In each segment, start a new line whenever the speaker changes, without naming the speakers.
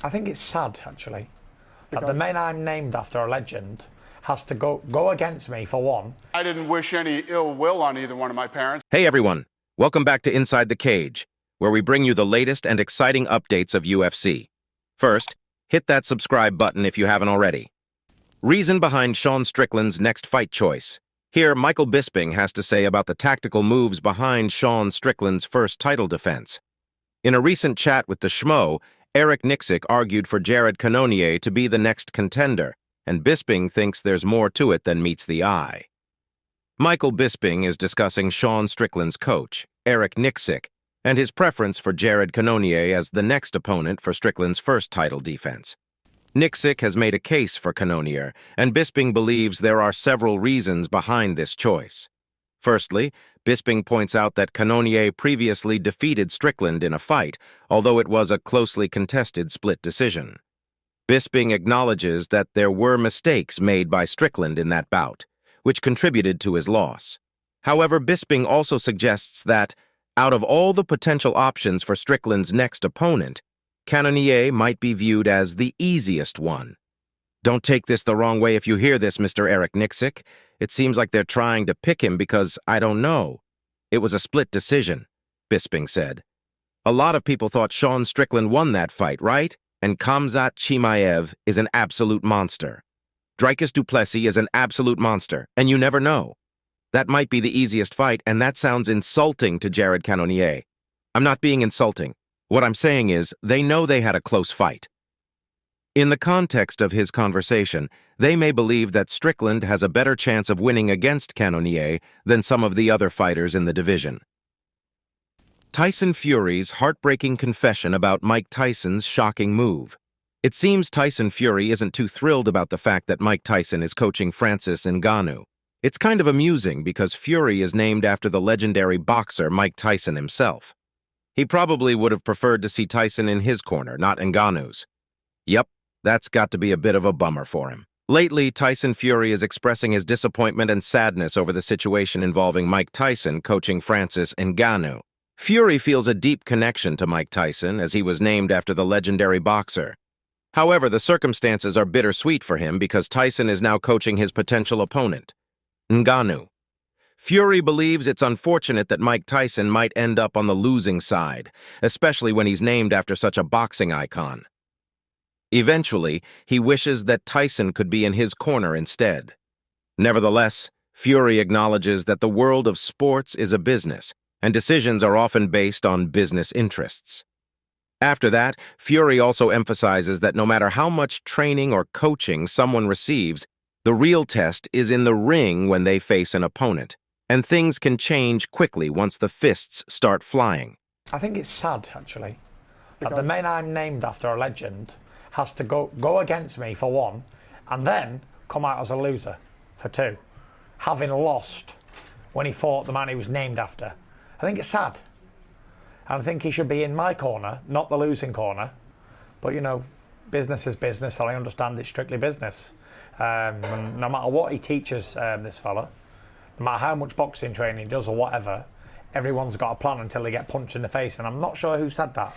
I think it's sad, actually, that the man I'm named after, a legend, has to go against me for one.
I didn't wish any ill will on either one of my parents.
Hey everyone, welcome back to Inside the Cage, where we bring you the latest and exciting updates of UFC. First, hit that subscribe button if you haven't already. Reason behind Sean Strickland's next fight choice. Here, Michael Bisping has to say about the tactical moves behind Sean Strickland's first title defense. In a recent chat with the Schmo, Eric Nixick argued for Jared Cannonier to be the next contender, and Bisping thinks there's more to it than meets the eye. Michael Bisping is discussing Sean Strickland's coach, Eric Nixick, and his preference for Jared Cannonier as the next opponent for Strickland's first title defense. Nixick has made a case for Cannonier, and Bisping believes there are several reasons behind this choice. Firstly, Bisping points out that Cannonier previously defeated Strickland in a fight, although it was a closely contested split decision. Bisping acknowledges that there were mistakes made by Strickland in that bout, which contributed to his loss. However, Bisping also suggests that, out of all the potential options for Strickland's next opponent, Cannonier might be viewed as the easiest one. Don't take this the wrong way if you hear this, Mr. Eric Nixick. It seems like they're trying to pick him because, I don't know. It was a split decision, Bisping said. A lot of people thought Sean Strickland won that fight, right? And Khamzat Chimaev is an absolute monster. Dricus du Plessis is an absolute monster, and you never know. That might be the easiest fight, and that sounds insulting to Jared Cannonier. I'm not being insulting. What I'm saying is, they know they had a close fight. In the context of his conversation, they may believe that Strickland has a better chance of winning against Cannonier than some of the other fighters in the division. Tyson Fury's heartbreaking confession about Mike Tyson's shocking move. It seems Tyson Fury isn't too thrilled about the fact that Mike Tyson is coaching Francis Ngannou. It's kind of amusing because Fury is named after the legendary boxer Mike Tyson himself. He probably would have preferred to see Tyson in his corner, not Ngannou's. Yep, that's got to be a bit of a bummer for him. Lately, Tyson Fury is expressing his disappointment and sadness over the situation involving Mike Tyson coaching Francis Ngannou. Fury feels a deep connection to Mike Tyson as he was named after the legendary boxer. However, the circumstances are bittersweet for him because Tyson is now coaching his potential opponent, Ngannou. Fury believes it's unfortunate that Mike Tyson might end up on the losing side, especially when he's named after such a boxing icon. Eventually, he wishes that Tyson could be in his corner instead. Nevertheless, Fury acknowledges that the world of sports is a business, and decisions are often based on business interests. After that, Fury also emphasizes that no matter how much training or coaching someone receives, the real test is in the ring when they face an opponent, and things can change quickly once the fists start flying.
I think it's sad, actually, that the man I'm named after, a legend, has to go against me for one, and then come out as a loser for two, having lost when he fought the man he was named after. I think it's sad. And I think he should be in my corner, not the losing corner. But, you know, business is business, and I understand it's strictly business. And no matter what he teaches this fella, no matter how much boxing training he does or whatever, everyone's got a plan until they get punched in the face. And I'm not sure who said that,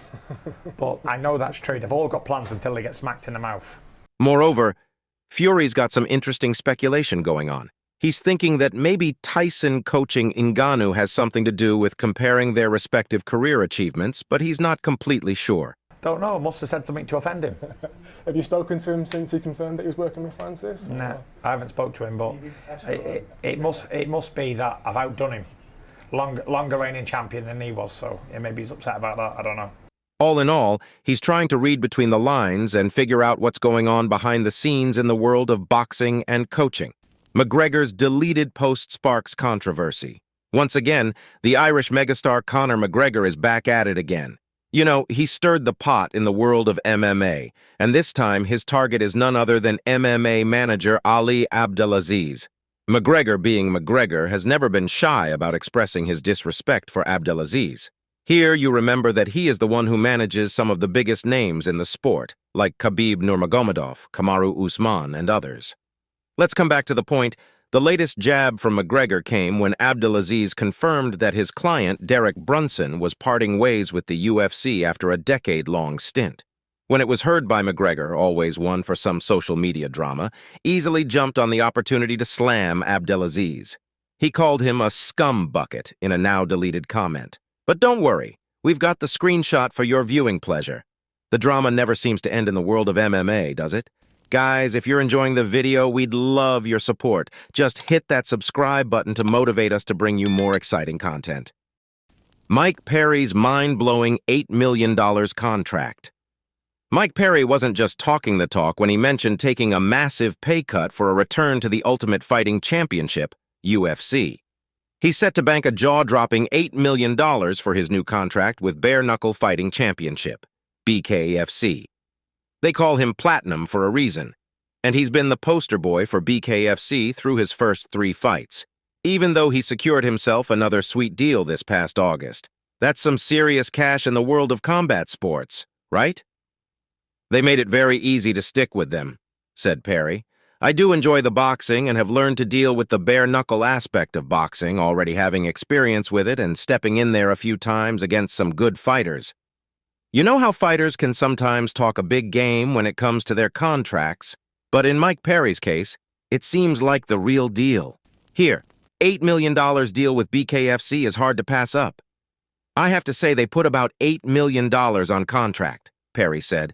but I know that's true. They've all got plans until they get smacked in the mouth.
Moreover, Fury's got some interesting speculation going on. He's thinking that maybe Tyson coaching Ngannou has something to do with comparing their respective career achievements, but he's not completely sure.
Don't know, must have said something to offend him.
Have you spoken to him since he confirmed that he was working with Francis?
No, I haven't spoke to him, but it must be that I've outdone him. Longer reigning champion than he was, so maybe he's upset about that, I don't know.
All in all, he's trying to read between the lines and figure out what's going on behind the scenes in the world of boxing and coaching. McGregor's deleted post sparks controversy. Once again, the Irish megastar Conor McGregor is back at it again. You know, he stirred the pot in the world of MMA, and this time his target is none other than MMA manager Ali Abdelaziz. McGregor, being McGregor, has never been shy about expressing his disrespect for Abdelaziz. Here you remember that he is the one who manages some of the biggest names in the sport, like Khabib Nurmagomedov, Kamaru Usman, and others. Let's come back to the point. The latest jab from McGregor came when Abdelaziz confirmed that his client, Derek Brunson, was parting ways with the UFC after a decade-long stint. when it was heard by McGregor, always one for some social media drama, easily jumped on the opportunity to slam Abdelaziz. He called him a scum bucket in a now-deleted comment. But don't worry, we've got the screenshot for your viewing pleasure. The drama never seems to end in the world of MMA, does it? Guys, if you're enjoying the video, we'd love your support. Just hit that subscribe button to motivate us to bring you more exciting content. Mike Perry's mind-blowing $8 million contract. Mike Perry wasn't just talking the talk when he mentioned taking a massive pay cut for a return to the Ultimate Fighting Championship, UFC. He's set to bank a jaw-dropping $8 million for his new contract with Bare Knuckle Fighting Championship, BKFC. They call him Platinum for a reason, and he's been the poster boy for BKFC through his first 3 fights, even though he secured himself another sweet deal this past August. That's some serious cash in the world of combat sports, right? They made it very easy to stick with them, said Perry. I do enjoy the boxing and have learned to deal with the bare-knuckle aspect of boxing, already having experience with it and stepping in there a few times against some good fighters. You know how fighters can sometimes talk a big game when it comes to their contracts, but in Mike Perry's case, it seems like the real deal. Here, $8 million deal with BKFC is hard to pass up. I have to say they put about $8 million on contract, Perry said.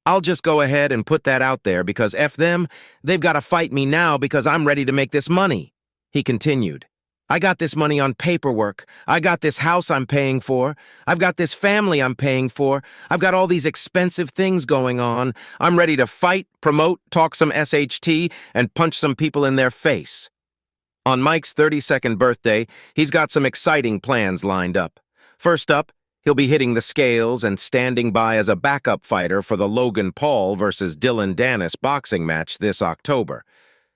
I'll just go ahead and put that out there because F them, they've got to fight me now because I'm ready to make this money. He continued, I got this money on paperwork. I got this house I'm paying for. I've got this family I'm paying for. I've got all these expensive things going on. I'm ready to fight, promote, talk some SHT, and punch some people in their face. On Mike's 32nd birthday, he's got some exciting plans lined up. First up, he'll be hitting the scales and standing by as a backup fighter for the Logan Paul versus Dylan Dennis boxing match this October.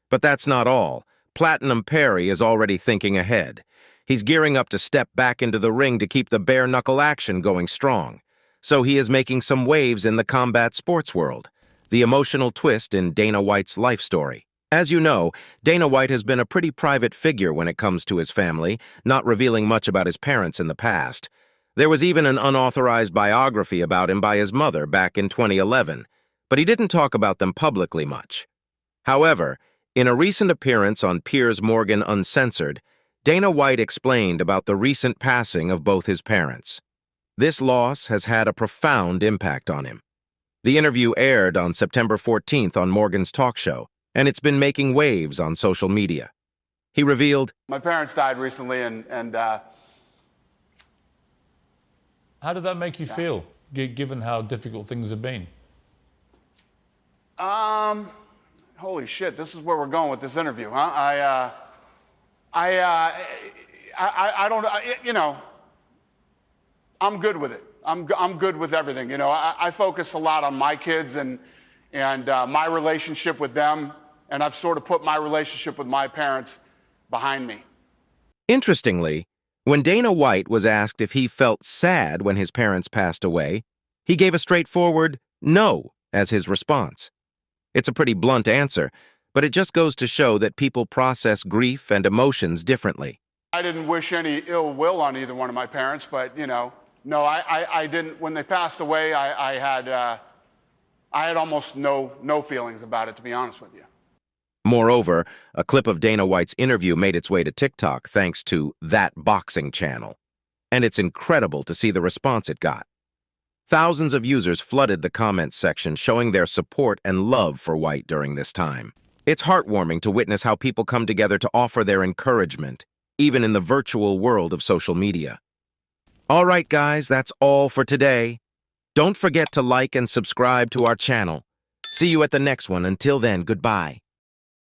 But that's not all. Platinum Perry is already thinking ahead. He's gearing up to step back into the ring to keep the bare-knuckle action going strong. So he is making some waves in the combat sports world, the emotional twist in Dana White's life story. As you know, Dana White has been a pretty private figure when it comes to his family, not revealing much about his parents in the past. There was even an unauthorized biography about him by his mother back in 2011, but he didn't talk about them publicly much. However, in a recent appearance on Piers Morgan Uncensored, Dana White explained about the recent passing of both his parents. This loss has had a profound impact on him. The interview aired on September 14th on Morgan's talk show, and it's been making waves on social media. He revealed,
My parents died recently, and
How did that make you feel, given how difficult things have been?
holy shit, this is where we're going with this interview, huh? I don't, you know, I'm good with it. I'm good with everything. You know, I focus a lot on my kids and my relationship with them, and I've sort of put my relationship with my parents behind me.
Interestingly, when Dana White was asked if he felt sad when his parents passed away, he gave a straightforward no as his response. It's a pretty blunt answer, but it just goes to show that people process grief and emotions differently.
I didn't wish any ill will on either one of my parents, but, you know, no, I didn't. When they passed away, I had almost no feelings about it, to be honest with you.
Moreover, a clip of Dana White's interview made its way to TikTok thanks to That Boxing channel. And it's incredible to see the response it got. Thousands of users flooded the comments section showing their support and love for White during this time. It's heartwarming to witness how people come together to offer their encouragement, even in the virtual world of social media. All right, guys, that's all for today. Don't forget to like and subscribe to our channel. See you at the next one. Until then, goodbye.